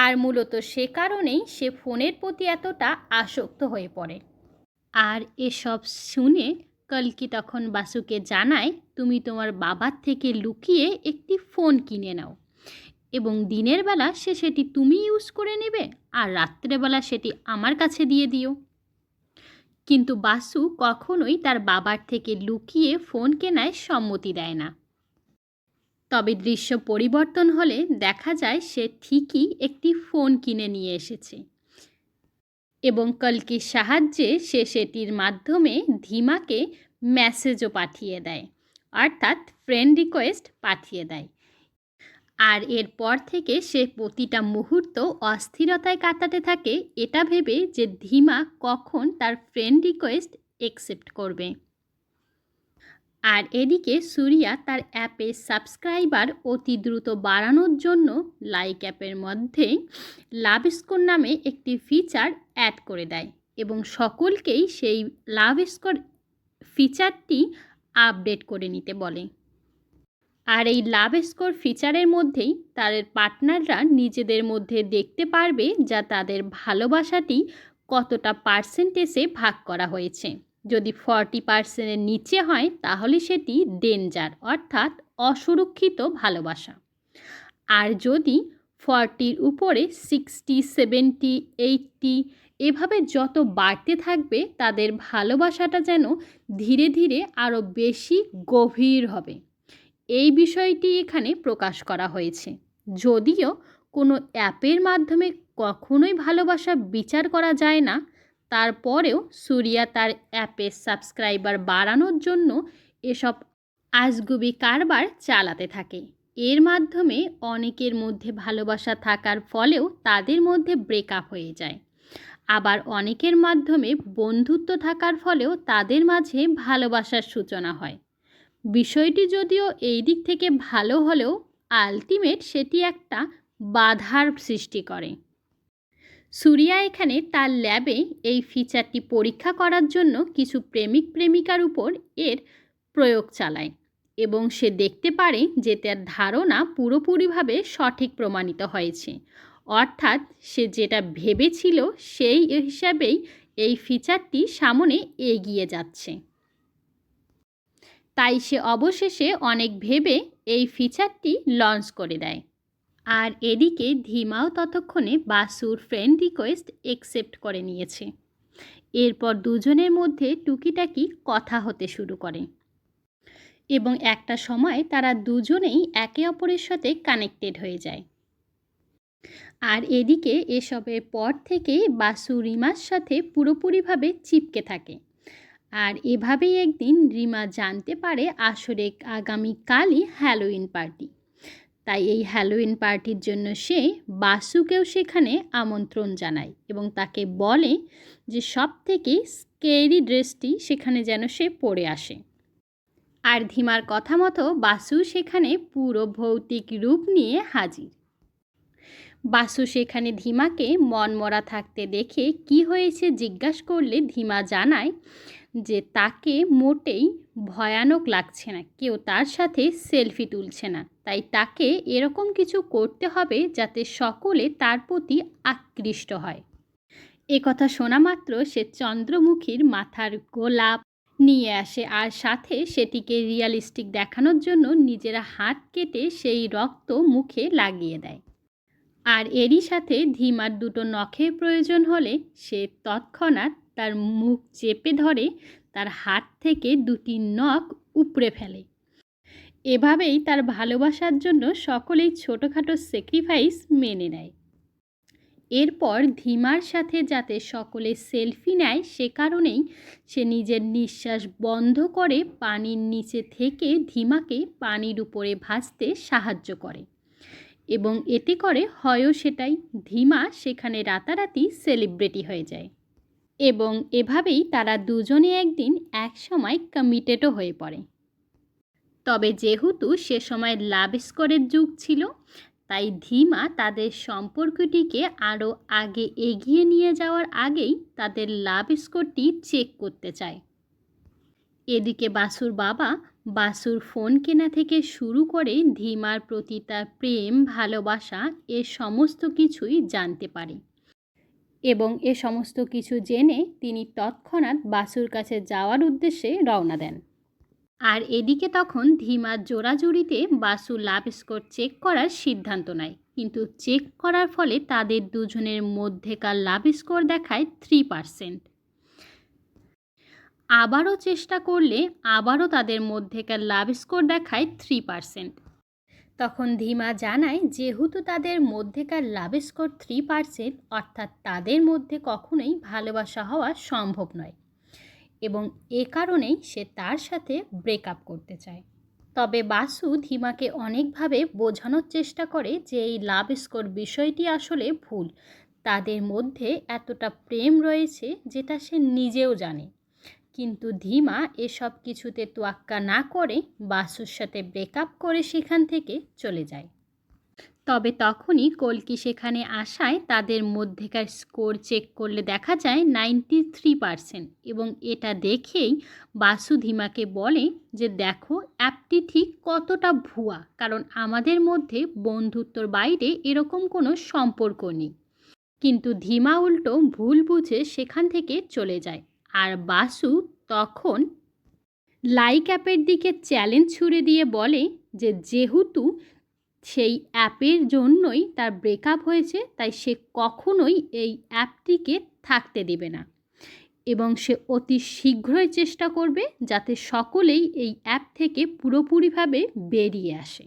আর মূলত সে কারণেই সে ফোনের প্রতি এতটা আসক্ত হয়ে পড়ে। আর এসব শুনে কল্কি তখন বাসুকে জানায় তুমি তোমার বাবার থেকে লুকিয়ে একটি ফোন কিনে নাও এবং দিনের বেলা সেটি তুমি ইউজ করে নেবে আর রাত্রেবেলা সেটি আমার কাছে দিয়ে দিও। কিন্তু বাসু কখনোই তার বাবার থেকে লুকিয়ে ফোন কেনায় সম্মতি দেয় না। তবে দৃশ্য পরিবর্তন হলে দেখা যায় সে ঠিকই একটি ফোন কিনে নিয়ে এসেছে এবং কল্কির সাহায্যে সে সেটির মাধ্যমে ধীমাকে মেসেজও পাঠিয়ে দেয়, অর্থাৎ ফ্রেন্ড রিকোয়েস্ট পাঠিয়ে দেয়। আর এরপর থেকে সে প্রতিটা মুহূর্ত অস্থিরতায় কাটাতে থাকে এটা ভেবে যে ধীমা কখন তার ফ্রেন্ড রিকোয়েস্ট অ্যাকসেপ্ট করবে। আর এদিকে সুরিয়া তার অ্যাপে সাবস্ক্রাইবার অতি দ্রুত বাড়ানোর জন্য লাইক অ্যাপের মধ্যে লাভ স্কোর নামে একটি ফিচার অ্যাড করে দেয় এবং সকলকেই সেই লাভ স্কোর ফিচারটি আপডেট করে নিতে বলে। আর এই লাভ স্কোর ফিচারের মধ্যেই তাদের পার্টনাররা নিজেদের মধ্যে দেখতে পারবে যা তাদের ভালোবাসাটি কতটা পার্সেন্টেজে ভাগ করা হয়েছে। যদি 40%-এর নিচে হয় তাহলে সেটি ডেঞ্জার, অর্থাৎ অসুরক্ষিত ভালোবাসা। আর যদি 40-র উপরে 60, 70, 80 এভাবে যত বাড়তে থাকবে তাদের ভালোবাসাটা যেন ধীরে ধীরে আরও বেশি গভীর হবে। এই বিষয়টি এখানে প্রকাশ করা হয়েছে। যদিও কোনো অ্যাপের মাধ্যমে কখনোই ভালোবাসা বিচার করা যায় না, তারপরেও সুরিয়া তার অ্যাপের সাবস্ক্রাইবার বাড়ানোর জন্য এসব আজগুবি কারবার চালাতে থাকে। এর মাধ্যমে অনেকের মধ্যে ভালোবাসা থাকার ফলেও তাদের মধ্যে ব্রেকআপ হয়ে যায়। আবার অনেকের মাধ্যমে বন্ধুত্ব থাকার ফলেও তাদের মাঝে ভালোবাসার সূচনা হয়। বিষয়টি যদিও এই দিক থেকে ভালো হলেও আলটিমেট সেটি একটা বাধার সৃষ্টি করে। সুরিয়া এখানে তার ল্যাবে এই ফিচারটি পরীক্ষা করার জন্য কিছু প্রেমিক প্রেমিকার উপর এর প্রয়োগ চালায় এবং সে দেখতে পারে যে তার ধারণা পুরোপুরিভাবে সঠিক প্রমাণিত হয়েছে। অর্থাৎ সে যেটা ভেবেছিল সেই হিসাবেই এই ফিচারটি সামনে এগিয়ে যাচ্ছে। তাই সে অবশেষে অনেক ভেবে এই ফিচারটি লঞ্চ করে দেয়। আর এদিকে ধীমাও ততক্ষণে বাসুর ফ্রেন্ড রিকোয়েস্ট অ্যাকসেপ্ট করে নিয়েছে। এরপর দুজনের মধ্যে টুকিটাকি কথা হতে শুরু করে এবং একটা সময় তারা দুজনেই একে অপরের সাথে কানেক্টেড হয়ে যায়। আর এদিকে এসবের পর থেকে বাসু রিমার সাথে পুরোপুরিভাবে চিপকে থাকে। আর এভাবেই একদিন রিমা জানতে পারে আসলে আগামীকালই হ্যালোউইন পার্টি। তাই এই হ্যালোউইন পার্টির জন্য সে বাসুকেও সেখানে আমন্ত্রণ জানায় এবং তাকে বলে যে সব থেকে স্কেরি ড্রেসটি সেখানে যেন সে পরে আসে। আর ধীমার কথা মতো বাসু সেখানে পুরো ভৌতিক রূপ নিয়ে হাজির। বাসু সেখানে ধীমাকে মনমরা থাকতে দেখে কি হয়েছে জিজ্ঞাসা করলে ধীমা জানায় যে তাকে মোটেই ভয়ানক লাগছে না, কেউ তার সাথে সেলফি তুলছে না, তাই তাকে এরকম কিছু করতে হবে যাতে সকলে তার প্রতি আকৃষ্ট হয়। কথা শোনা মাত্র সে চন্দ্রমুখীর মাথার গোলাপ নিয়ে আসে আর সাথে সেটিকে রিয়ালিস্টিক দেখানোর জন্য নিজের হাত কেটে সেই রক্ত মুখে লাগিয়ে দেয়। আর এরই সাথে ধীমার দুটো নখের প্রয়োজন হলে সে তৎক্ষণাৎ তার মুখ চেপে ধরে তার হাত থেকে দুটি নখ উপড়ে ফেলে। এভাবেই তার ভালোবাসার জন্য সকলেই ছোটোখাটো স্যাক্রিফাইস মেনে নেয়। এরপর ধীমার সাথে যাতে সকলে সেলফি নেয় সে কারণেই সে নিজের নিঃশ্বাস বন্ধ করে পানির নিচে থেকে ধীমাকে পানির উপরে ভাসতে সাহায্য করে এবং এতে করে হয়ও সেটাই ধীমা সেখানে রাতারাতি সেলিব্রিটি হয়ে যায় এবং এভাবেই তারা দুজনে একদিন একসময় কমিটেডও হয়ে পড়ে। তবে যেহেতু সে সময় লাভ স্কোরের যুগ ছিল তাই ধীমা তাদের সম্পর্কটিকে আরও আগে এগিয়ে নিয়ে যাওয়ার আগেই তাদের লাভ স্কোরটি চেক করতে চায়। এদিকে বাসুর বাবা বাসুর ফোন কেনা থেকে শুরু করে ধীমার প্রতি তার প্রেম ভালোবাসা এ সমস্ত কিছুই জানতে পারে এবং এ সমস্ত কিছু জেনে তিনি তৎক্ষণাৎ বাসুর কাছে যাওয়ার উদ্দেশ্যে রওনা দেন। আর এদিকে তখন ধীমার জোড়াজুড়িতে বাসু লাভ স্কোর চেক করার সিদ্ধান্ত নেয়, কিন্তু চেক করার ফলে তাদের দুজনের মধ্যেকার লাভ স্কোর দেখায় 3%। আবারও চেষ্টা করলে আবারও তাদের মধ্যেকার লাভ স্কোর দেখায় 3%। তখন ধীমা জানায় যেহেতু তাদের মধ্যেকার লাভ স্কোর 3%, অর্থাৎ তাদের মধ্যে কখনোই ভালোবাসা হওয়া সম্ভব নয় এবং এ কারণেই সে তার সাথে ব্রেকআপ করতে চায়। তবে বাসু ধীমাকে অনেকভাবে বোঝানোর চেষ্টা করে যে এই লাভ স্কোর বিষয়টি আসলে ভুল, তাদের মধ্যে এতটা প্রেম রয়েছে যেটা সে নিজেও জানে। কিন্তু ধীমা এসব কিছুতে তোয়াক্কা না করে বাসুর সাথে ব্রেকআপ করে সেখান থেকে চলে যায়। তবে তখনই কল্কি সেখানে আসায় তাদের মধ্যেকার স্কোর চেক করলে দেখা যায় 93% এবং এটা দেখেই বাসু ধীমাকে বলে যে দেখো অ্যাপটি ঠিক কতটা ভুয়া, কারণ আমাদের মধ্যে বন্ধুত্বর বাইরে এরকম কোনো সম্পর্ক নেই। কিন্তু ধীমা উল্টো ভুল বুঝে সেখান থেকে চলে যায়। আর বাসু তখন লাইক অ্যাপের দিকে চ্যালেঞ্জ ছুড়ে দিয়ে বলে যে যেহেতু সেই অ্যাপের জন্যই তার ব্রেকআপ হয়েছে, তাই সে কখনোই এই অ্যাপটিকে থাকতে দেবে না এবং সে অতি শীঘ্রই চেষ্টা করবে যাতে সকলেই এই অ্যাপ থেকে পুরোপুরিভাবে বেরিয়ে আসে।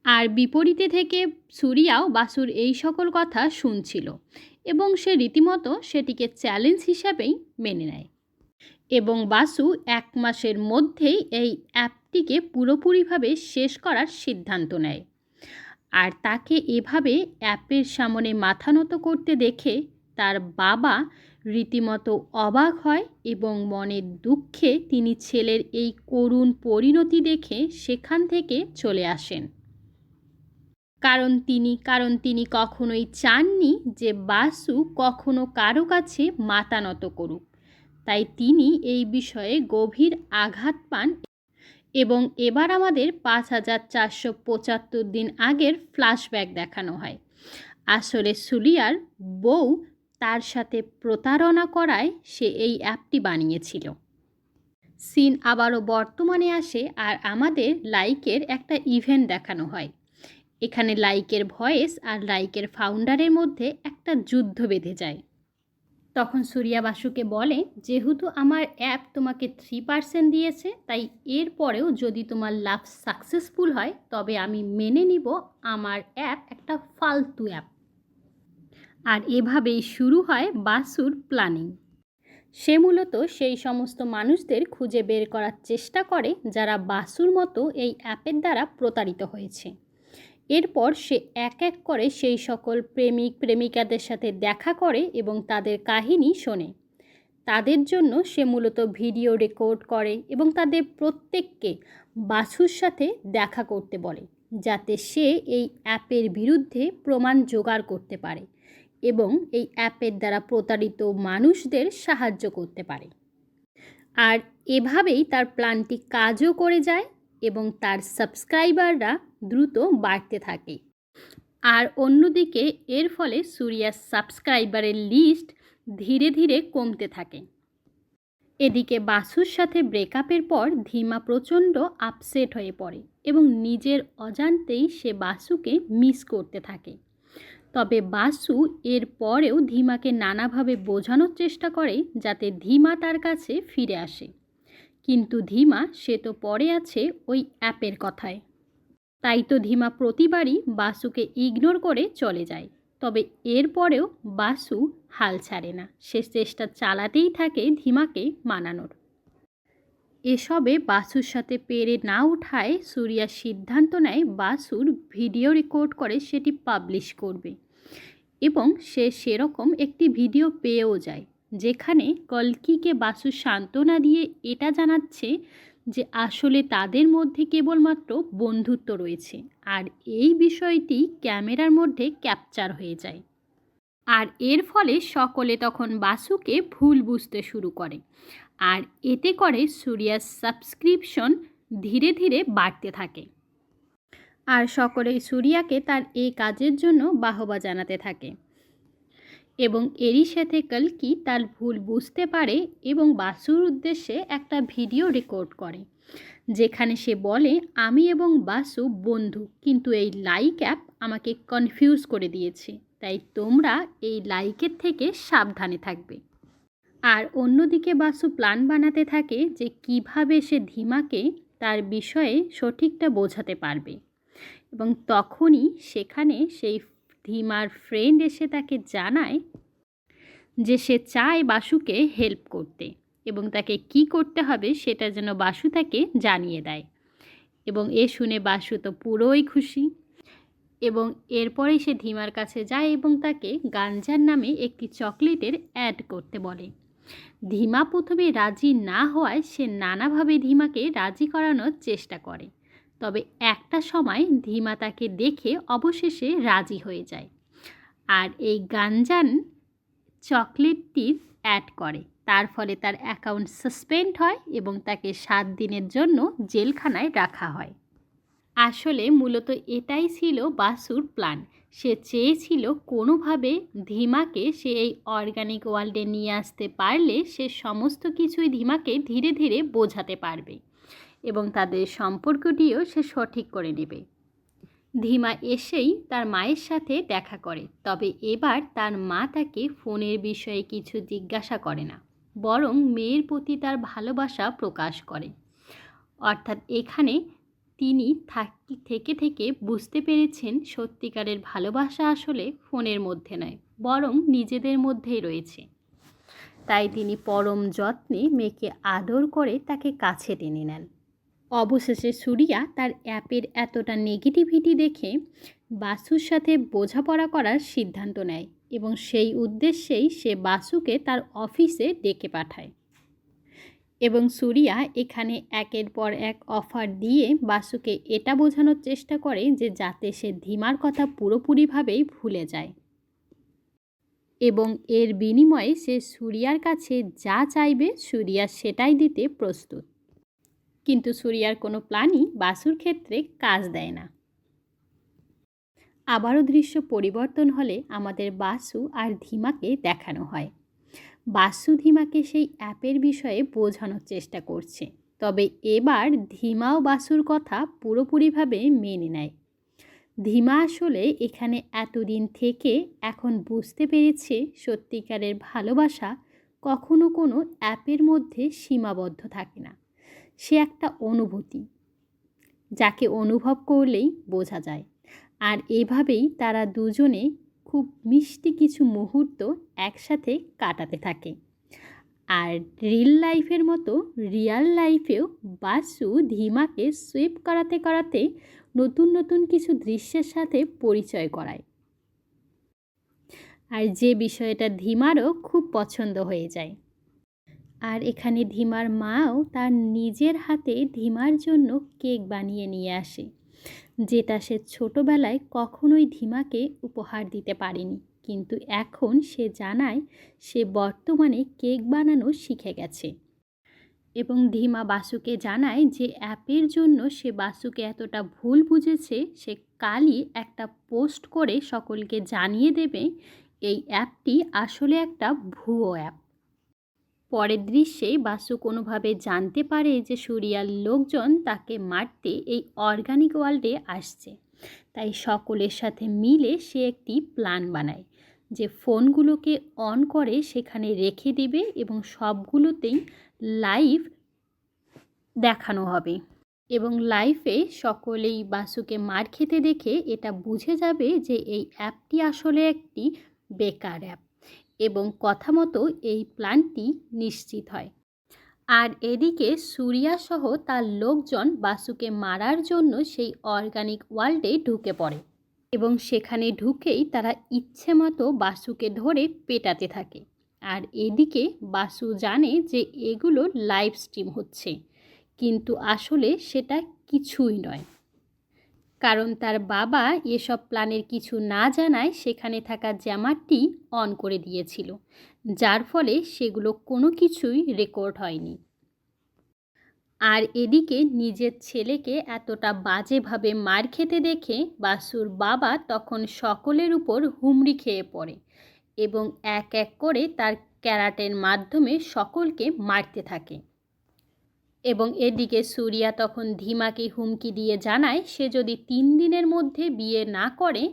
আর বিপরীতে থেকে সুরিয়াও বাসুর এই সকল কথা শুনছিল এবং সে রীতিমতো সেটিকে চ্যালেঞ্জ হিসাবেই মেনে নেয় এবং বাসু 1 মাসের মধ্যেই এই অ্যাপটিকে পুরোপুরিভাবে শেষ করার সিদ্ধান্ত নেয়। আর তাকে এভাবে অ্যাপের সামনে মাথা নত করতে দেখে তার বাবা রীতিমতো অবাক হয় এবং মনের দুঃখে তিনি ছেলের এই করুণ পরিণতি দেখে সেখান থেকে চলে আসেন। কারণ তিনি কখনোই চাননি যে বাসু কখনো কারো কাছে মাথা নত করুক। তাই তিনি এই বিষয়ে গভীর আঘাত পান এবং এবার আমাদের 5475 দিন আগের ফ্ল্যাশব্যাক দেখানো হয়। আসলে সুরিয়ার বউ তার সাথে প্রতারণা করায় সে এই অ্যাপটি বানিয়েছিল। সিন আবারও বর্তমানে আসে আর আমাদের লাইকের একটা ইভেন্ট দেখানো হয়। এখানে লাইকের ভয়েস আর লাইকের ফাউন্ডারের মধ্যে একটা যুদ্ধ বেঁধে যায়। তখন সুরিয়া বাসুকে বলে, যেহেতু আমার অ্যাপ তোমাকে 3% দিয়েছে, তাই এর পরেও যদি তোমার লাভ সাকসেসফুল হয় তবে আমি মেনে নিব আমার অ্যাপ একটা ফালতু অ্যাপ। আর এভাবেই শুরু হয় বাসুর প্ল্যানিং। সে মূলত সেই সমস্ত মানুষদের খুঁজে বের করার চেষ্টা করে যারা বাসুর মতো এই অ্যাপের দ্বারা প্রতারিত হয়েছে। এরপর সে এক এক করে সেই সকল প্রেমিক প্রেমিকাদের সাথে দেখা করে এবং তাদের কাহিনী শোনে। তাদের জন্য সে মূলত ভিডিও রেকর্ড করে এবং তাদের প্রত্যেককে বাসুর সাথে দেখা করতে বলে, যাতে সে এই অ্যাপের বিরুদ্ধে প্রমাণ জোগাড় করতে পারে এবং এই অ্যাপের দ্বারা প্রতারিত মানুষদের সাহায্য করতে পারে। আর এভাবেই তার প্ল্যানটি কাজও করে যায় এবং তার সাবস্ক্রাইবাররা দ্রুত বাড়তে থাকে। আর অন্যদিকে এর ফলে সুরিয়ার সাবস্ক্রাইবারের লিস্ট ধীরে ধীরে কমতে থাকে। এদিকে বাসুর সাথে ব্রেকআপের পর ধীমা প্রচণ্ড আপসেট হয়ে পড়ে এবং নিজের অজান্তেই সে বাসুকে মিস করতে থাকে। তবে বাসু এর পরেও ধীমাকে নানাভাবে বোঝানোর চেষ্টা করে যাতে ধীমা তার কাছে ফিরে আসে, কিন্তু ধীমা সে তো পড়ে আছে ওই অ্যাপের কথায়। তাই তো ধীমা প্রতিবারই বাসুকে ইগনোর করে চলে যায়। তবে এরপরেও বাসু হাল ছাড়ে না, সে চেষ্টা চালাতেই থাকে ধীমাকে মানানোর। এসবে বাসুর সাথে পেরে না ওঠায় সুরিয়া সিদ্ধান্ত নেয় বাসুর ভিডিও রেকর্ড করে সেটি পাবলিশ করবে এবং সে সেরকম একটি ভিডিও পেয়েও যায়, যেখানে কল্কিকে বাসু সান্ত্বনা দিয়ে এটা জানাচ্ছে যে আসলে তাদের মধ্যে কেবলমাত্র বন্ধুত্ব রয়েছে। আর এই বিষয়টি ক্যামেরার মধ্যে ক্যাপচার হয়ে যায়। আর এর ফলে সকলে তখন বাসুকে ভুল বুঝতে শুরু করে আর এতে করে সুরিয়ার সাবস্ক্রিপশন ধীরে ধীরে বাড়তে থাকে। আর সকলেই সুরিয়াকে তার এই কাজের জন্য বাহবা জানাতে থাকে এবং এরই সাথে কল্কি তার ভুল বুঝতে পারে এবং বাসুর উদ্দেশ্যে একটা ভিডিও রেকর্ড করে, যেখানে সে বলে, আমি এবং বাসু বন্ধু, কিন্তু এই লাইক অ্যাপ আমাকে কনফিউজ করে দিয়েছে, তাই তোমরা এই লাইকের থেকে সাবধানে থাকবে। আর অন্যদিকে বাসু প্ল্যান বানাতে থাকে যে কিভাবে সে ধীমাকে তার বিষয়ে সঠিকটা বোঝাতে পারবে এবং তখনই সেখানে সেই ধীমার ফ্রেন্ড এসে তাকে জানায় যে সে চায় বাসুকে হেল্প করতে এবং তাকে কি করতে হবে সেটা যেন বাসু তাকে জানিয়ে দেয়। এবং এ শুনে বাসু তো পুরোই খুশি এবং এরপরে সে ধীমার কাছে যায় এবং তাকে গাঞ্জার নামে একটি চকলেটের অ্যাড করতে বলে। ধীমা প্রথমে রাজি না হওয়ায় সে নানাভাবে ধীমাকে রাজি করানোর চেষ্টা করে, তবে একটা সময় ধীমা তাকে দেখে অবশেষে রাজি হয়ে যায় আর এই গাঞ্জান চকলেটটির অ্যাড করে। তার ফলে তার অ্যাকাউন্ট সাসপেন্ড হয় এবং তাকে 7 দিনের জন্য জেলখানায় রাখা হয়। আসলে মূলত এটাই ছিল বাসুর প্ল্যান। সে চেয়েছিল কোনোভাবে ধীমাকে সে এই অর্গানিক ওয়ার্ল্ডে নিয়ে আসতে পারলে সে সমস্ত কিছুই ধীমাকে ধীরে ধীরে বোঝাতে পারবে এবং তাদের সম্পর্কটিও সে সঠিক করে নেবে। ধীমা এসেই তার মায়ের সাথে দেখা করে, তবে এবার তার মা তাকে ফোনের বিষয়ে কিছু জিজ্ঞাসা করে না, বরং মেয়ের প্রতি তার ভালোবাসা প্রকাশ করে। অর্থাৎ এখানে তিনি থেকে থেকে বুঝতে পেরেছেন সত্যিকারের ভালোবাসা আসলে ফোনের মধ্যে নয়, বরং নিজেদের মধ্যেই রয়েছে। তাই তিনি পরম যত্নে মেয়েকে আদর করে তাকে কাছে টেনে নেন। অবশেষে সুরিয়া তার অ্যাপের এতটা নেগেটিভিটি দেখে বাসুর সাথে বোঝাপড়া করার সিদ্ধান্ত নেয় এবং সেই উদ্দেশ্যেই সে বাসুকে তার অফিসে ডেকে পাঠায়। এবং সুরিয়া এখানে একের পর এক অফার দিয়ে বাসুকে এটা বোঝানোর চেষ্টা করে যে যাতে সে ধীমার কথা পুরোপুরিভাবেই ভুলে যায়, এবং এর বিনিময়ে সে সুরিয়ার কাছে যা চাইবে সুরিয়া সেটাই দিতে প্রস্তুত। কিন্তু সুরিয়ার কোনো প্ল্যানই বাসুর ক্ষেত্রে কাজ দেয় না। আবারও দৃশ্য পরিবর্তন হলে আমাদের বাসু আর ধীমাকে দেখানো হয়। বাসু ধীমাকে সেই অ্যাপের বিষয়ে বোঝানোর চেষ্টা করছে, তবে এবার ধীমাও বাসুর কথা পুরোপুরিভাবে মেনে নেয়। ধীমা আসলে এখানে এতদিন থেকে এখন বুঝতে পেরেছে সত্যিকারের ভালোবাসা কখনো কোনো অ্যাপের মধ্যে সীমাবদ্ধ থাকে না। সে একটা অনুভূতি, যাকে অনুভব করলেই বোঝা যায়। আর এভাবেই তারা দুজনে খুব মিষ্টি কিছু মুহূর্ত একসাথে কাটাতে থাকে। আর রিল লাইফের মতো রিয়াল লাইফেও বাসু ধীমাকে সুইপ করাতে করাতে নতুন নতুন কিছু দৃশ্যের সাথে পরিচয় করায়। আর যে বিষয়টা ধীমারও খুব পছন্দ হয়ে যায়। আর এখানে ধীমার মাও তার নিজের হাতে ধীমার জন্য কেক বানিয়ে নিয়ে আসে, যেটা সে ছোটোবেলায় কখনোই ধীমাকে উপহার দিতে পারেনি, কিন্তু এখন সে জানায় সে বর্তমানে কেক বানানো শিখে গেছে। এবং ধীমা বাসুকে জানায় যে অ্যাপের জন্য সে বাসুকে এতটা ভুল বুঝেছে, সে কালই একটা পোস্ট করে সকলকে জানিয়ে দেবে এই অ্যাপটি আসলে একটা ভুয়ো অ্যাপ। পরের দৃশ্যে বাসু কোনোভাবে জানতে পারে যে সুরিয়ার লোকজন তাকে মারতে এই অর্গানিক ওয়ার্ল্ডে আসছে। তাই সকলের সাথে মিলে সে একটি প্ল্যান বানায় যে ফোনগুলোকে অন করে সেখানে রেখে দেবে এবং সবগুলোতেই লাইভ দেখানো হবে, এবং লাইভে সকলেই বাসুকে মার খেতে দেখে এটা বুঝে যাবে যে এই অ্যাপটি আসলে একটি বেকার অ্যাপ, এবং কথা মতো এই প্ল্যানটি নিশ্চিত হয়। আর এদিকে সুরিয়া সহ তার লোকজন বাসুকে মারার জন্য সেই অর্গানিক ওয়ার্ল্ডে ঢুকে পড়ে, এবং সেখানে ঢুকেই তারা ইচ্ছে মতো বাসুকে ধরে পেটাতে থাকে। আর এদিকে বাসু জানে যে এগুলো লাইভ স্ট্রিম হচ্ছে, কিন্তু আসলে সেটা কিছুই নয়, কারণ তার বাবা এসব প্ল্যানের কিছু না জানায় সেখানে থাকা জ্যামারটি অন করে দিয়েছিল, যার ফলে সেগুলো কোনো কিছুই রেকর্ড হয়নি। আর এদিকে নিজের ছেলেকে এতটা বাজেভাবে মার খেতে দেখে বাসুর বাবা তখন সকলের উপর হুমড়ি খেয়ে পড়ে এবং এক এক করে তার ক্যারাটের মাধ্যমে সকলকে মারতে থাকে। এবং এদিকে সুরিয়া তখন ধীমাকে হুমকি দিয়ে জানায় সে যদি 3 দিনের মধ্যে বিয়ে না করে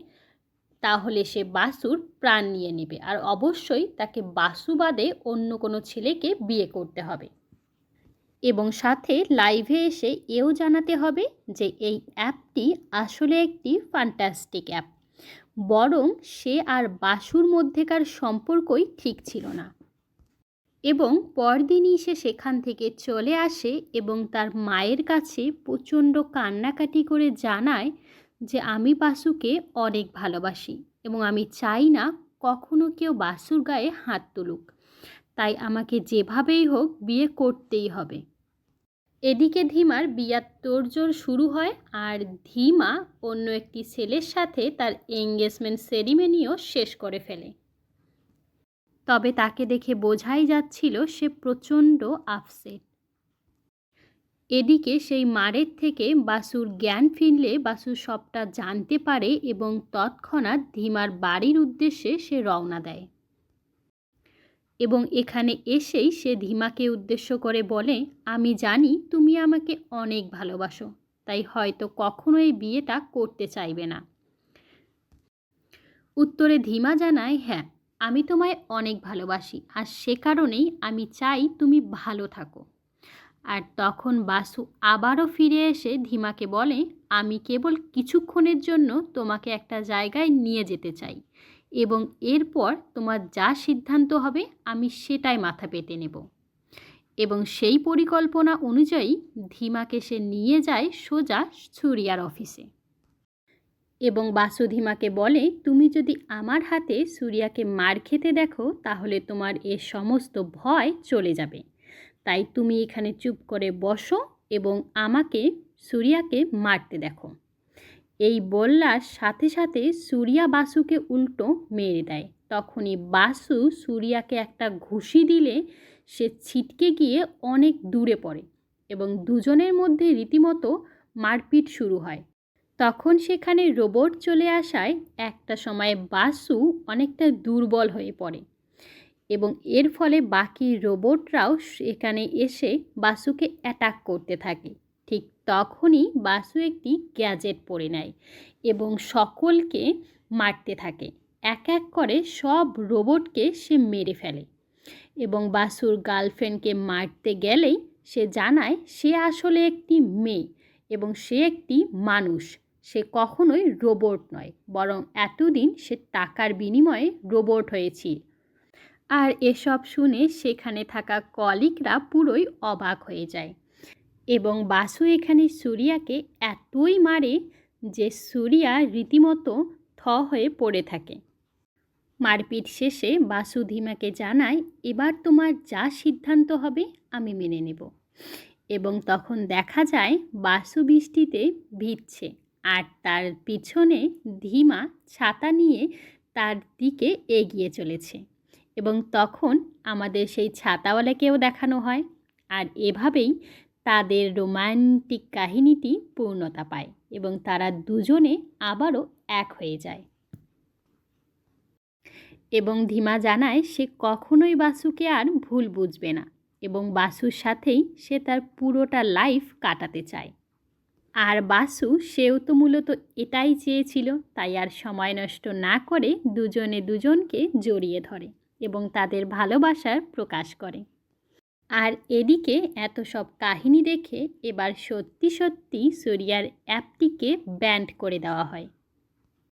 তাহলে সে বাসুর প্রাণ নিয়ে নেবে, আর অবশ্যই তাকে বাসু বাদে অন্য কোনো ছেলেকে বিয়ে করতে হবে, এবং সাথে লাইভে এসে এও জানাতে হবে যে এই অ্যাপটি আসলে একটি ফ্যান্টাস্টিক অ্যাপ, বরং সে আর বাসুর মধ্যেকার সম্পর্কই ঠিক ছিল না। এবং পরদিনই সে সেখান থেকে চলে আসে এবং তার মায়ের কাছে প্রচণ্ড কান্নাকাটি করে জানায় যে আমি বাসুকে অনেক ভালোবাসি এবং আমি চাই না কখনো কেউ বাসুর গায়ে হাত তুলুক, তাই আমাকে যেভাবেই হোক বিয়ে করতেই হবে। এদিকে ধীমার বিয়ার তোড়জোড় শুরু হয়, আর ধীমা অন্য একটি ছেলের সাথে তার এঙ্গেজমেন্ট সেরিমনিও শেষ করে ফেলে। তবে তাকে দেখে বোঝাই যাচ্ছিল সে প্রচণ্ড আপসেট। এদিকে সেই মারের থেকে বাসুর জ্ঞান ফিরলে বাসু সবটা জানতে পারে এবং তৎক্ষণাৎ ধীমার বাড়ির উদ্দেশ্যে সে রওনা দেয়, এবং এখানে এসেই সে ধীমাকে উদ্দেশ্য করে বলে, আমি জানি তুমি আমাকে অনেক ভালোবাসো, তাই হয়তো কখনো এই বিয়েটা করতে চাইবে না। উত্তরে ধীমা জানায়, হ্যাঁ, আমি তোমায় অনেক ভালোবাসি, আর সে কারণেই আমি চাই তুমি ভালো থাকো। আর তখন বাসু আবারও ফিরে এসে ধীমাকে বলে, আমি কেবল কিছুক্ষণের জন্য তোমাকে একটা জায়গায় নিয়ে যেতে চাই, এবং এরপর তোমার যা সিদ্ধান্ত হবে আমি সেটাই মাথা পেতে নেব। এবং সেই পরিকল্পনা অনুযায়ী ধীমাকে সে নিয়ে যায় সোজা সুরিয়ার অফিসে। এবং বাসু ধীমাকে বলে, তুমি যদি আমার হাতে সুরিয়াকে মার খেতে দেখো তাহলে তোমার এ সমস্ত ভয় চলে যাবে। তাই তুমি এখানে চুপ করে বসো এবং আমাকে সুরিয়াকে মারতে দেখো। এই বলার সাথে সাথে সুরিয়া বাসুকে উল্টো মেরে দেয়। তখনই বাসু সুরিয়াকে একটা ঘুষি দিলে সে ছিটকে গিয়ে অনেক দূরে পড়ে এবং দুজনের মধ্যে রীতিমতো মারপিট শুরু হয়। তখন সেখানে রোবট চলে আসায় একটা সময় বাসু অনেকটা দুর্বল হয়ে পড়ে এবং এর ফলে বাকি রোবটরাও সেখানে এসে বাসুকে অ্যাটাক করতে থাকে। ঠিক তখনই বাসু একটি গ্যাজেট পরে নেয় এবং সকলকে মারতে থাকে। এক এক করে সব রোবটকে সে মেরে ফেলে এবং বাসুর গার্লফ্রেন্ডকে মারতে গেলেই সে জানায় সে আসলে একটি মেয়ে এবং সে একটি মানুষ, সে কখনোই রোবট নয়, বরং এতদিন সে টাকার বিনিময়ে রোবট হয়েছে। আর এসব শুনে সেখানে থাকা কলিগরা পুরোই অবাক হয়ে যায় এবং বাসু এখানে সুরিয়াকে এতই মারে যে সুরিয়া রীতিমতো থ হয়ে পড়ে থাকে। মারপিট শেষে বাসু ধীমাকে জানায়, এবার তোমার যা সিদ্ধান্ত হবে আমি মেনে নেব। এবং তখন দেখা যায় বাসু বৃষ্টিতে ভিজছে আর তার পিছনে ধীমা ছাতা নিয়ে তার দিকে এগিয়ে চলেছে এবং তখন আমাদের সেই ছাতাওয়ালাকেও দেখানো হয়। আর এভাবেই তাদের রোমান্টিক কাহিনীটি পূর্ণতা পায় এবং তারা দুজনে আবারও এক হয়ে যায়। এবং ধীমা জানায় সে কখনোই বাসুকে আর ভুল বুঝবে না এবং বাসুর সাথেই সে তার পুরোটা লাইফ কাটাতে চায়। আর বাসু সেও তো মূলত এটাই চেয়েছিল, তাই আর সময় নষ্ট না করে দুজনে দুজনকে জড়িয়ে ধরে এবং তাদের ভালোবাসার প্রকাশ করে। আর এদিকে এত সব কাহিনী দেখে এবার সত্যি সত্যি সুরিয়ার অ্যাপটিকে ব্যান্ড করে দেওয়া হয়।